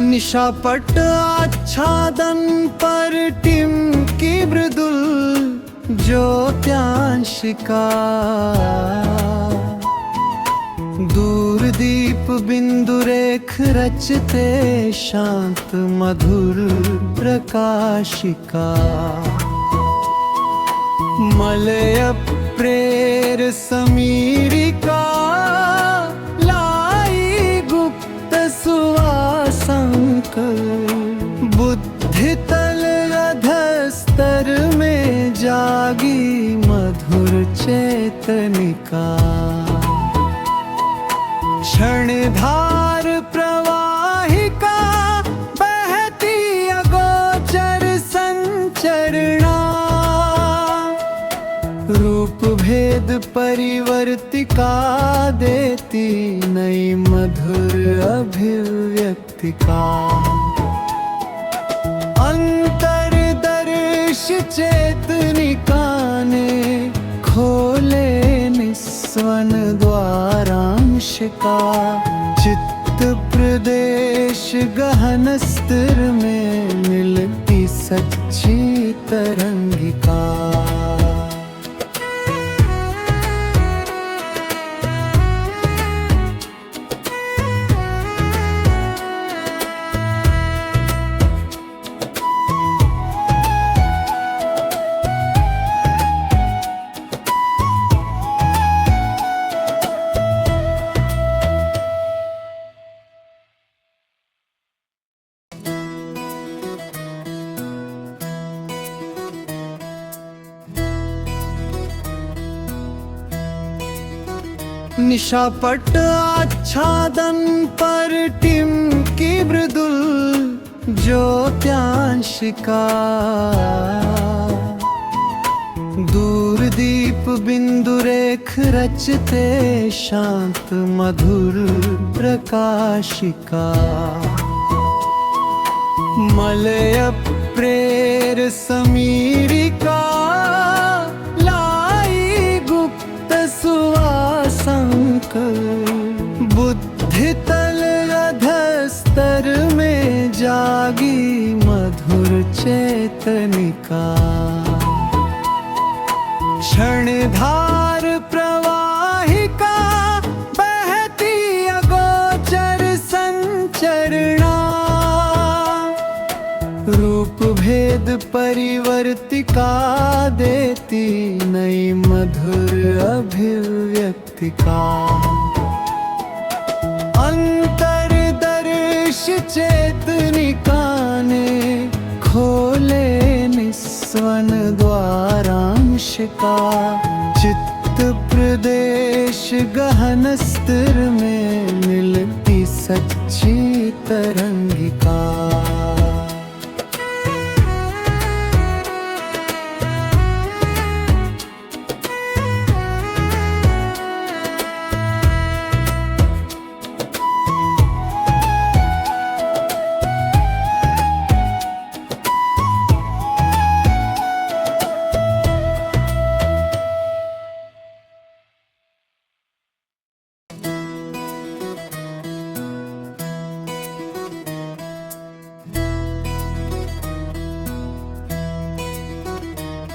निशापट आच्छादन पर टिमकी मृदुल ज्योत्यांशिका। दूर दीप बिंदु रेख रचते शांत मधुर प्रकाशिका। मलय प्रेर समीरिका लाई गुप्त सुवासंक। बुद्धि तल अधस्तर में जागी मधुर चेतनिका। क्षणधार प्रवाहिका बहती अगोचर संचरणा। रूप भेद परिवर्तिका देती नई मधुर अभिव्यक्तिका। अंतर्दर्श चेतनिका ने खोले निस्वन द्वारांशिका। चित्त प्रदेश गहन स्तर में मिलती सच्ची तरंगिका। निशापट आच्छादन पर टिमकी मृदुल ज्योत्यांशिका। दूर दीप बिंदु रेख रचते शांत मधुर प्रकाशिका। मलय प्रेर समीरिका लाई गुप्त सुवासंक। बुद्धि तल अधस्तर में जागी मधुर चेतनिका। क्षणधार प्रवाहिका बहती अगोचर संचरणा। रूप भेद परिवर्तिका देती नई मधुर अभिव्यक्तिका। अंतर्दर्श चेतनिका ने खोले निस्वन द्वारांशिका। चित्त प्रदेश गहन स्तर में मिलती सच्ची तरंगिका।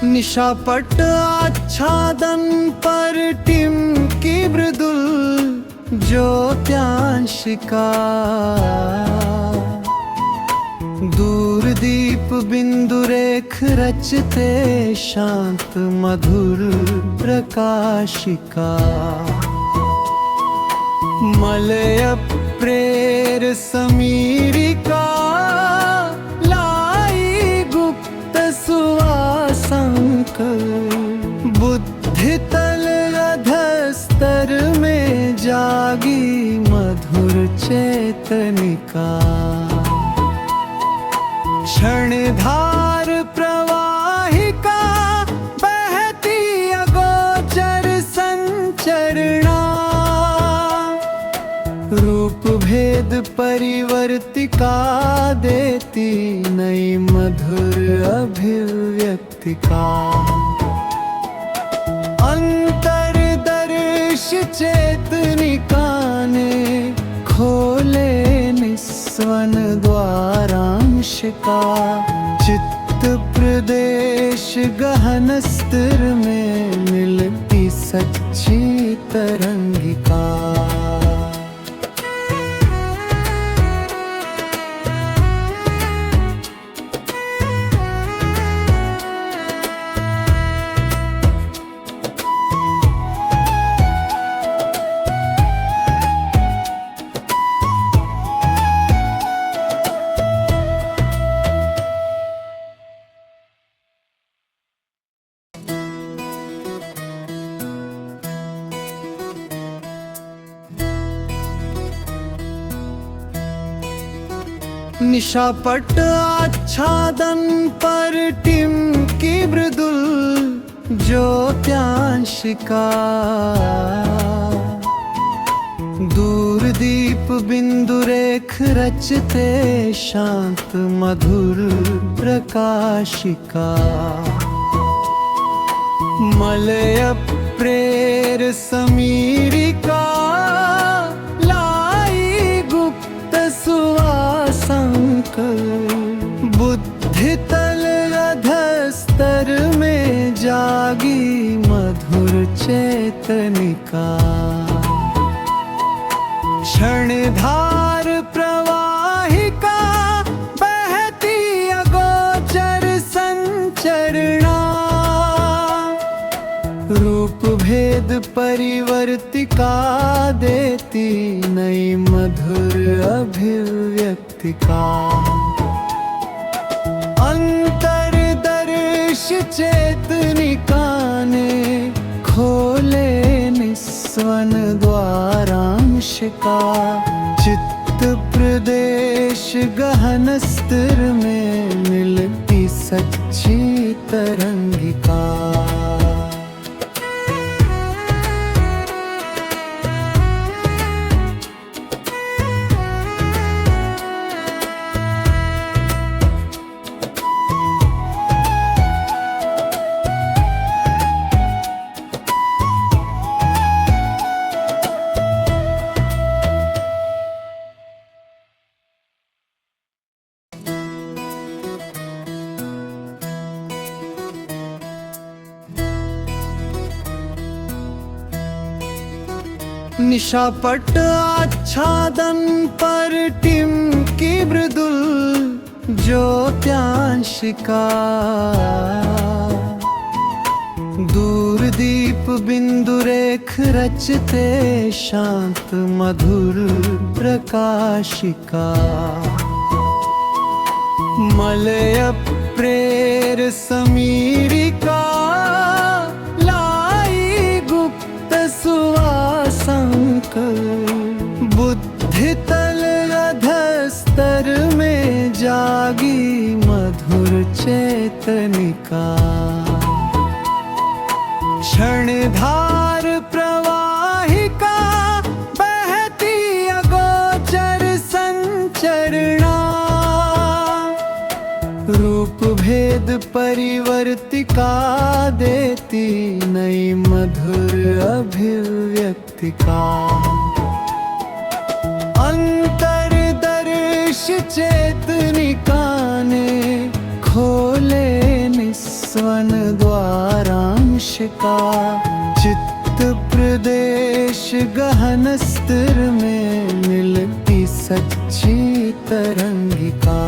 निशापट आच्छादन पर टिमकी मृदुल ज्योत्यांशिका। दूर दीप बिंदु रेख रचते शांत मधुर प्रकाशिका। मलय प्रेर समीरिका लाई गुप्त सुवासंक। बुद्धि तल अधस्तर में जागी मधुर चेतनिका। क्षणधार प्रवाहिका बहती अगोचर संचरणा। रूप भेद परिवर्तिका देती नई मधुर अभिव्यक्तिका। अंतर्दर्श चेतनिका ने खोले निस्वन द्वार दारांशिका चित्त प्रदेश गहन स्तिर में मिलती सच्ची तरंगिका। निशापट आच्छादन पर टिमकी मृदुल ज्योत्यांशिका दूर दीप बिंदु रेख रचते शांत मधुर प्रकाशिका। मलय प्रेर समीरिका बुद्धि तल अधस्तर में जागी मधुर चेतनिका। क्षणधार प्रवाहिका बहती अगोचर संचरणा रूप भेद परिवर्तिका देती नई मधुर अभिव्यक्तिका। अंतरदर्श चेतनिका ने खोले निस्वन द्वारांशिका चित्त प्रदेश गहन स्तिर में मिलती सच्ची तरंगिका। निशापट आच्छादन पर टिमकी मृदुल ज्योत्यांशिका दूर दीप बिंदु रेख रचते शांत मधुर प्रकाशिका। मलय प्रेर समीरिका बुद्धि तल अधस्तर में जागी मधुर चेतनिका। क्षणधार प्रवाहिका बहती अगोचर संचरणा रूप भेद परिवर्तिका देती नई मधुर अभिव्यक्तिका। अंतरदर्श चेतनिका ने खोले निस्वन द्वारांशिका चित्त प्रदेश गहन स्तिर में मिलती सच्ची तरंगिका।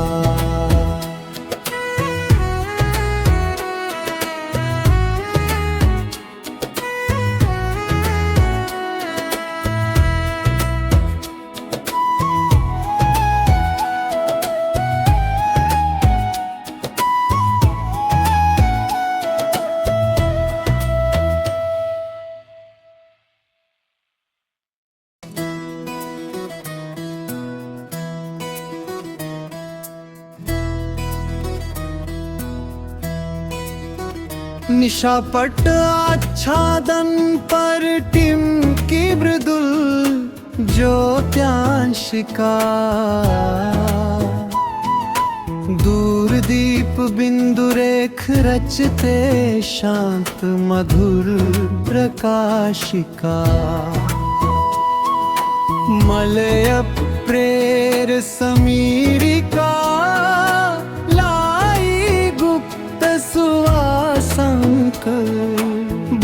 निशापट आच्छादन पर टिमकी मृदुल ज्योत्यांशिका दूर दीप बिंदु रेख रचते शांत मधुर प्रकाशिका। मलय प्रेर समीरिका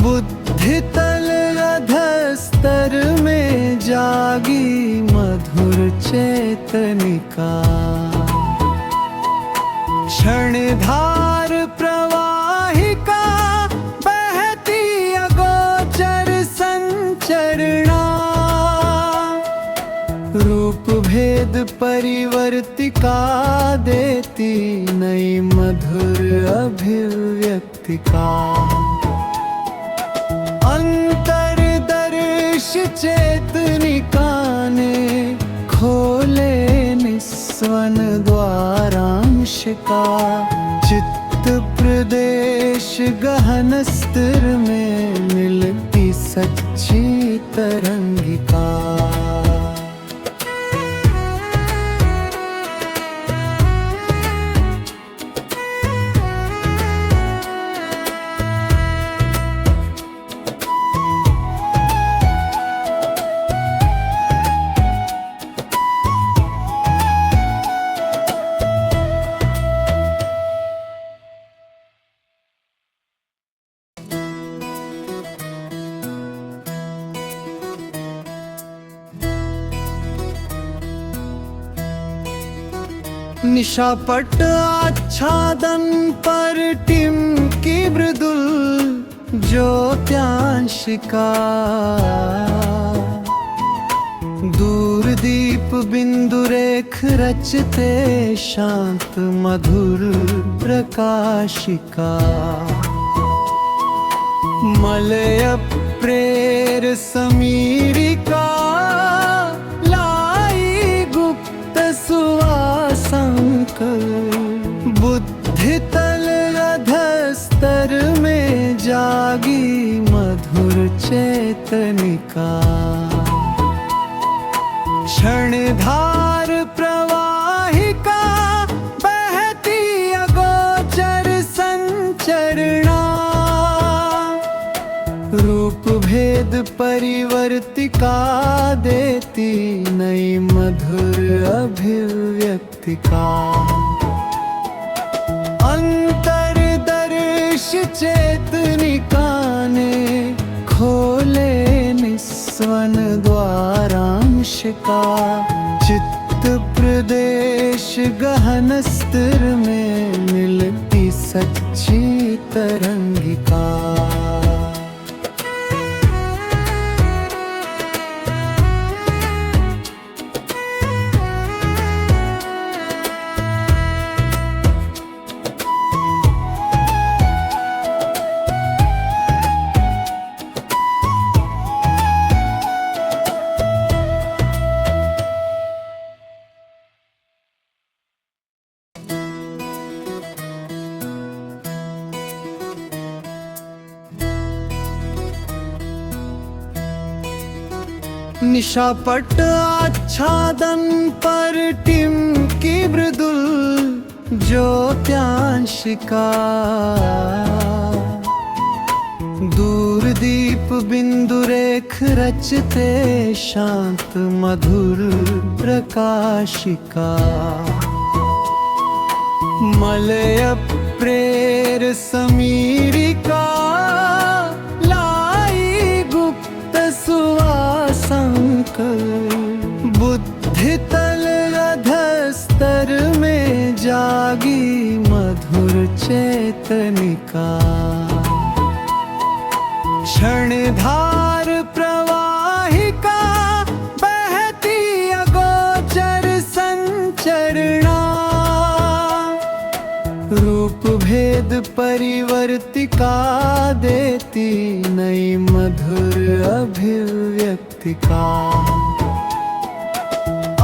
बुद्धि तल अधस्तर में जागी मधुर चेतनिका। क्षणधार प्रवाहिका बहती अगोचर संचरणा। रूप भेद परिवर्तिका देती नई मधुर अभिव्यक्तिका। अंतर्दर्श चेतनिका ने खोले निस्वन द्वारांशिका। चित्त प्रदेश गहन स्तर में मिलती सच्ची तरंगिका। निशापट आच्छादन पर टिमकी मृदुल ज्योत्यांशिका। दूर दीप बिंदु रेख रचते शांत मधुर प्रकाशिका। मलय प्रेर समीरिका लाई गुप्त सुवासंक। बुद्धि तल अधस्तर में जागी मधुर चेतनिका। क्षणधार प्रवाहिका बहती अगोचर संचरणा। रूप भेद परिवर्तिका देती नई मधुर अभिव्यक्तिका। अंतर्दर्श चेतनिका ने खोले निस्वन द्वारांशिका। चित्त प्रदेश गहन स्तर में मिलती सच्ची तरंगिका। निशापट आच्छादन पर टिमकी मृदुल ज्योत्यांशिका। दूर दीप बिंदु रेख रचते शांत मधुर प्रकाशिका। मलय प्रेर समीरिका लाई गुप्त सुवासंक। बुद्धि तल अधस्तर में जागी मधुर चेतनिका। क्षणधार प्रवाहिका बहती अगोचर संचरणा। रूप भेद परिवर्तिका देती नई मधुर अभिव्यक्तिका।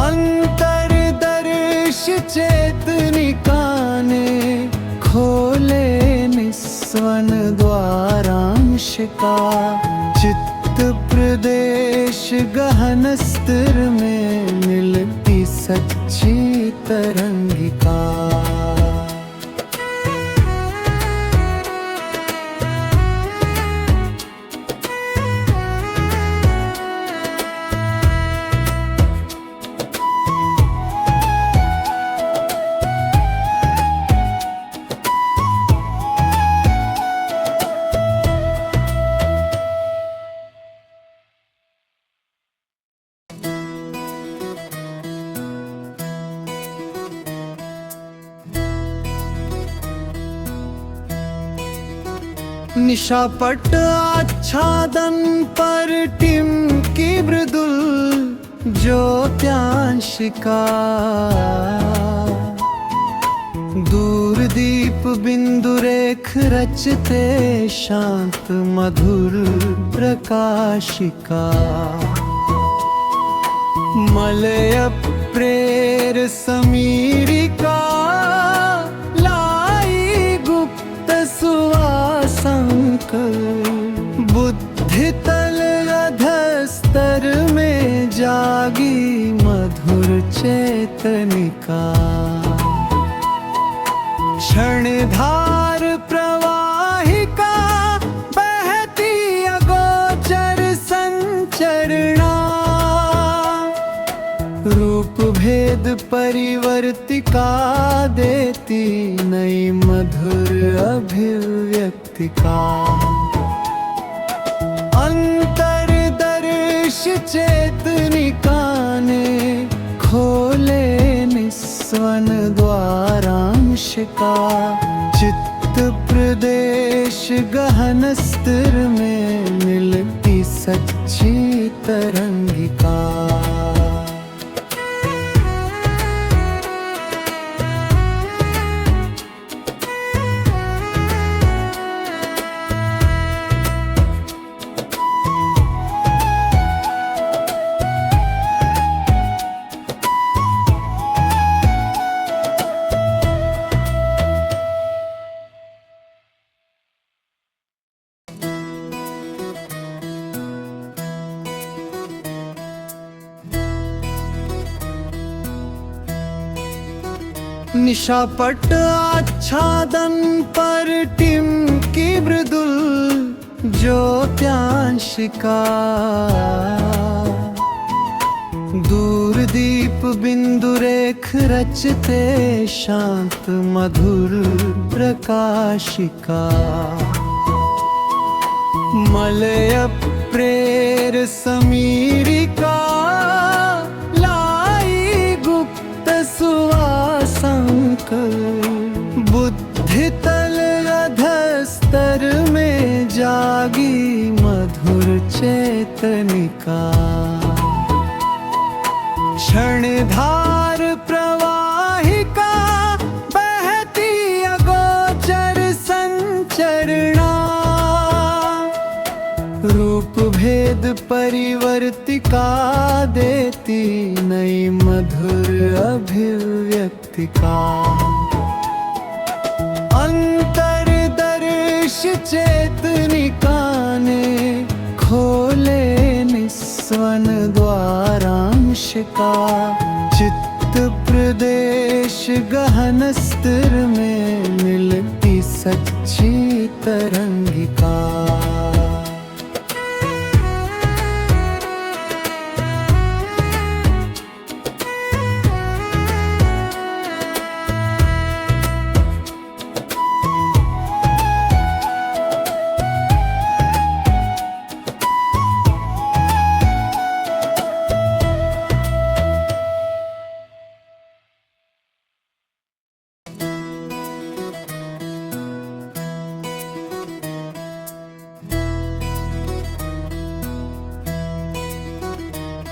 अंतर्दर्श चेतनिका ने खोले निस्वन द्वारांशिका। चित्त प्रदेश गहन स्तर में मिलती सच्ची तरंगिका। निशापट आच्छादन पर टिमकी मृदुल ज्योत्यांशिका, दूर दीप बिंदु रेख रचते शांत मधुर प्रकाशिका। मलय प्रेर समीरिका, लाई गुप्त सुवासंक, बुद्धि तल अधस्तर में जागी मधुर चेतनिका। क्षणधार प्रवाहिका, बहती अगोचर संचरणा, रूप भेद परिवर्तिका, देती नई मधुर अभिव्यक्तिका। अंतर्दर्श चेतनिका ने खोले निस्वन द्वारांशिका, चित्त प्रदेश गहन स्तिर में मिलती सच्ची तरंगिका। निशापट आच्छादन पर टिमकी मृदुल ज्योत्यांशिका, दूर दीप बिंदु रेख रचते शांत मधुर प्रकाशिका। मलय प्रेर समीरिका, लाई गुप्त सुवासंक, बुद्धि तल अधस्तर में जागी मधुर चेतनिका। क्षणधार प्रवाहिका, बहती अगोचर संचरणा, रूप भेद परिवर्तिका, देती नई मधुर अभिव्यक्तिका। अंतर्दर्श चेतनिका ने खोले निस्वन द्वारांशिका, चित्त प्रदेश गहन स्तिर में मिलती सच्ची तरंगिका।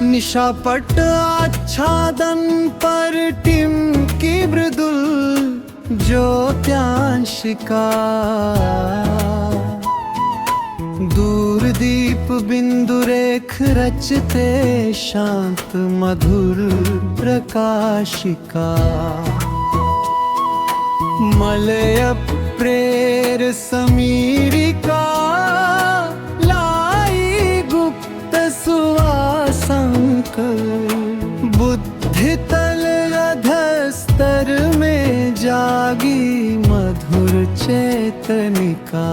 निशापट आच्छादन पर टिमकी मृदुल ज्योत्यांशिका, दूर दीप बिंदु रेख रचते शांत मधुर प्रकाशिका। मलय प्रेर समीरिका, लाई गुप्त सुवासंक, बुद्धि तल अधस्तर में जागी मधुर चेतनिका।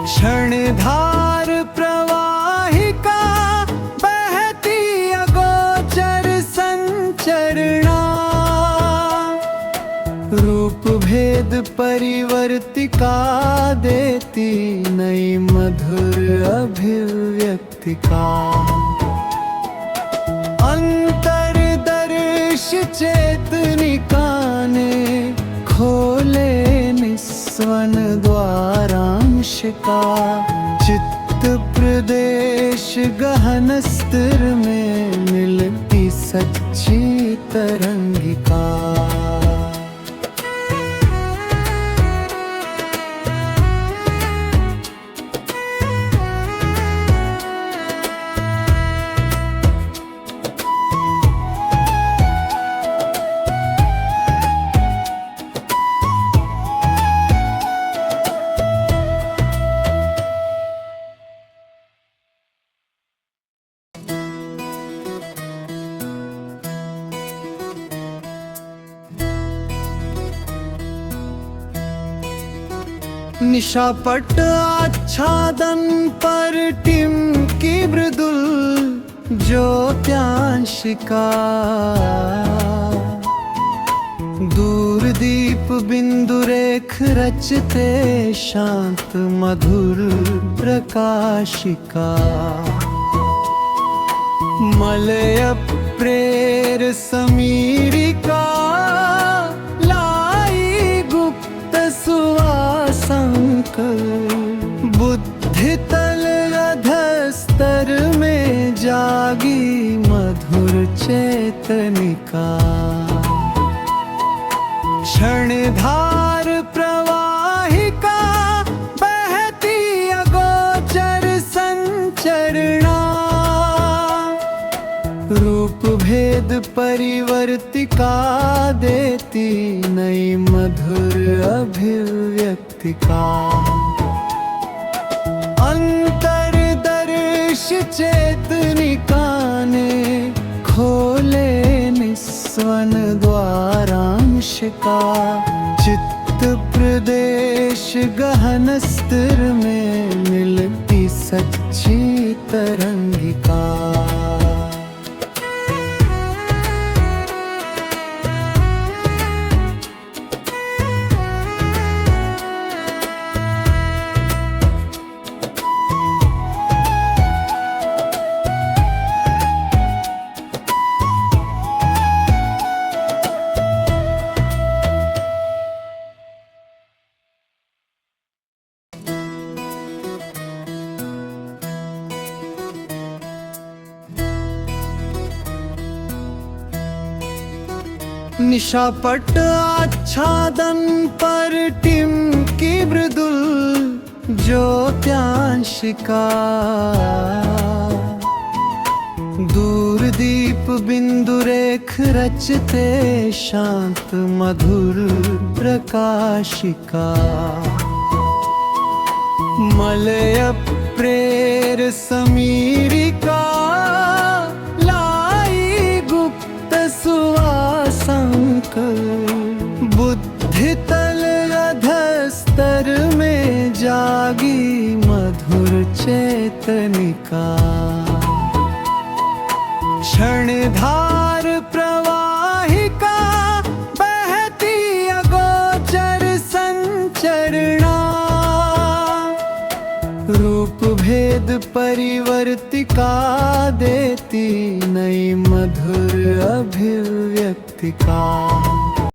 क्षणधार प्रवाहिका, बहती अगोचर संचरणा, रूप भेद परिवर्तिका, देती नई मधुर अभिव्यक्तिका। अंतर्दर्श चेतनिका ने खोले निस्वन निस्वन द्वारांश का। चित्त प्रदेश गहन स्तर में मिलती सच्ची तरंगिका। निशापट आच्छादन पर टिमकी मृदुल ज्योत्यांशिका। दूर दीप बिंदु रेख रचते शांत मधुर प्रकाशिका। मलय प्रेर समीरिका लाई गुप्त सुवासंक। बुद्धि तल अधस्तर में जागी मधुर चेतनिका। क्षणधार प्रवाहिका बहती अगोचर संचरणा। रूप भेद परिवर्तिका देती नई मधुर अभिव्यक्तिका। अंतर्दर्श चेतनिका ने खोले निस्वन द्वारांश का। चित्त प्रदेश गहन स्तर में मिलती सच्ची तरंगिका। निशापट आच्छादन पर टिमकी मृदुल ज्योत्यांशिका। दूर दीप बिंदु रेख रचते शांत मधुर प्रकाशिका। मलय प्रेर समीरिका लाई गुप्त सुवासंक। बुद्धि तल अधस्तर में जागी मधुर चेतनिका। क्षणधार प्रवाहिका बहती अगोचर संचरणा। रूप भेद परिवर्तिका देती नई मधुर अभिव्यक्तिका।